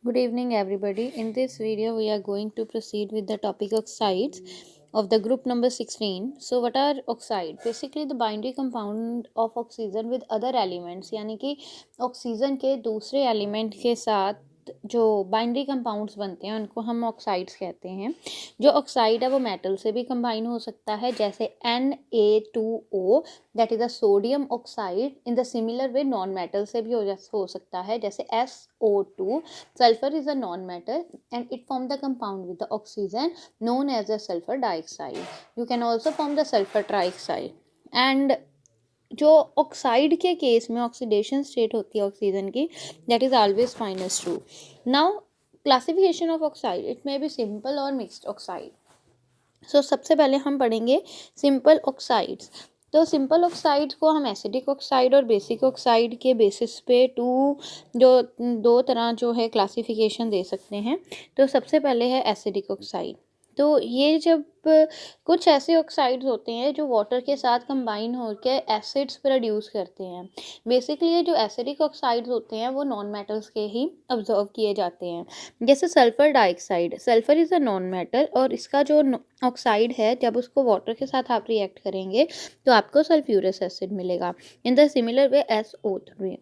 Good evening, everybody. In this video, we are going to proceed with the topic oxides of the group number 16. So, what are oxide? Basically, the binary compound of oxygen with other elements, यानी कि oxygen के दूसरे element के साथ जो boundary compounds बनते हैं उनको हम ऑक्साइड्स कहते हैं. जो ऑक्साइड है वो मेटल से भी कंबाइन हो सकता है, जैसे Na2O that is a sodium oxide. In the similar way non metal से भी हो सकता है, जैसे SO2. Sulfur is a non-metal and it forms the compound with the oxygen known as the sulfur dioxide. You can also form the sulfur trioxide. And जो oxide के case में oxidation state होती है ऑक्सीजन की, that is always -2. Now classification of oxide, it may be simple और mixed oxide. सो सबसे पहले हम पढ़ेंगे सिंपल ऑक्साइड्स. तो सिंपल ऑक्साइड्स को हम एसिडिक ऑक्साइड और बेसिक ऑक्साइड के बेसिस पे दो तरह जो है क्लासिफिकेशन दे सकते हैं. तो सबसे पहले है एसिडिक ऑक्साइड. तो ये जब कुछ ऐसे ऑक्साइड्स होते हैं जो वाटर के साथ कंबाइन होकर एसिड्स प्रोड्यूस करते हैं. बेसिकली ये जो एसिडिक ऑक्साइड्स होते हैं वो नॉन मेटल्स के ही ऑब्जर्व किए जाते हैं. जैसे sulphur dioxide, sulphur is a non metal और इसका जो ऑक्साइड है जब उसको वाटर के साथ आप रिएक्ट करेंगे तो आपको सल्फ्यूरस एसिड मिलेगा. In the similar way SO3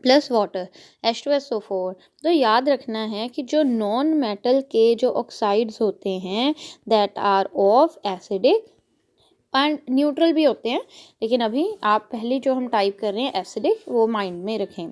plus water H2SO4. तो याद रखना है कि जो नॉन मेटल के जो ऑक्साइड्स होते हैं that are of acidic and neutral भी होते हैं, लेकिन अभी आप पहली जो हम टाइप कर रहे हैं एसिडिक वो माइंड में रखें.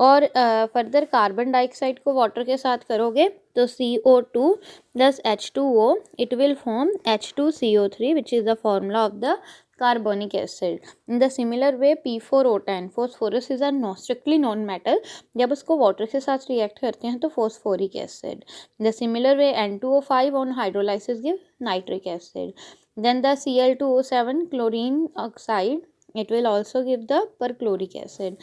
और फर्दर कार्बन डाइऑक्साइड को वाटर के साथ करोगे तो CO2 plus H2O it will form H2CO3 which is the formula of the carbonic acid. In the similar way P4O10 phosphorus is a strictly non metal. जब उसको वाटर के साथ react करते हैं तो phosphoric acid. The similar way N2O5 on hydrolysis give nitric acid. Then the Cl2O7 chlorine oxide it will also give the perchloric acid.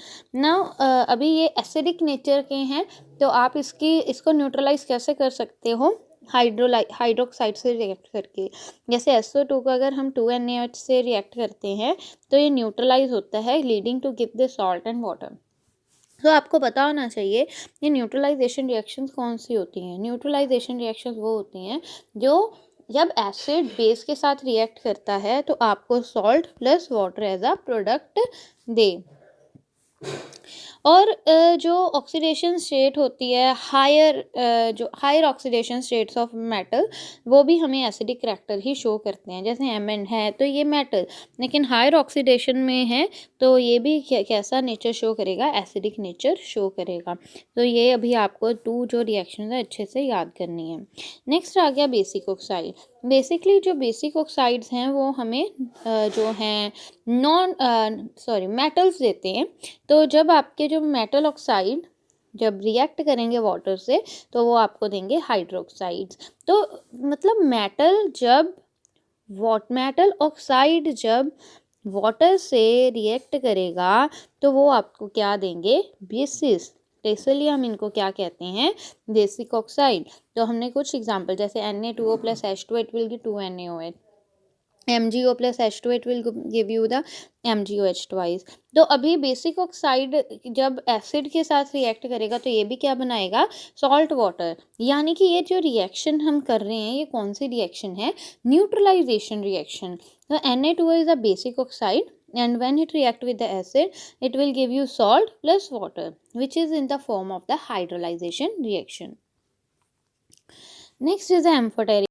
Now अभी ये acidic nature के हैं तो आप इसको न्यूट्रलाइज कैसे कर सकते हो हाइड्रोक्साइड से रिएक्ट करके. जैसे SO2 को अगर हम 2NaOH से रिएक्ट करते हैं तो ये न्यूट्रलाइज होता है leading to give the salt and water. तो आपको पता होना चाहिए ये न्यूट्रलाइजेशन रिएक्शंस कौन सी होती हैं. न्यूट्रलाइजेशन रिएक्शंस वो होती हैं जो जब एसिड बेस के साथ रिएक्ट करता है तो आपको salt plus water as a product दे. और जो ऑक्सीडेशन स्टेट होती है जो higher oxidation states of metal वो भी हमें एसिडिक करैक्टर ही शो करते हैं. जैसे Mn है तो ये मेटल, लेकिन हायर ऑक्सीडेशन में है तो ये भी कैसा नेचर शो करेगा, एसिडिक नेचर शो करेगा. तो ये अभी आपको जो रिएक्शन है अच्छे से याद करनी है. नेक्स्ट आ गया बेसिक ऑक्साइड. बेसिकली जो बेसिक ऑक्साइड्स हैं वो हमें जो हैं मेटल्स देते हैं. तो जब आपके जो मेटल ऑक्साइड जब रिएक्ट करेंगे वाटर से तो वो आपको देंगे हाइड्रोक्साइड्स. तो मतलब मेटल ऑक्साइड जब वाटर से रिएक्ट करेगा तो वो आपको क्या देंगे, बेसिस. तो इसलिए हम इनको क्या कहते हैं, बेसिक ऑक्साइड. तो हमने कुछ एग्जांपल जैसे Na2O plus H2 it will give 2NaOH. MgO plus H2 it will give you the MgOH twice. तो अभी बेसिक ऑक्साइड जब एसिड के साथ रिएक्ट करेगा तो ये भी क्या बनाएगा, सॉल्ट वाटर. यानी कि ये जो रिएक्शन हम कर रहे हैं ये कौन सी रिएक्शन है, न्यूट्रलाइजेशन रिएक्शन. तो Na2O is a basic oxide and when it react with the acid it will give you salt plus water which is in the form of the hydrolyzation reaction. Next is the amphoteric.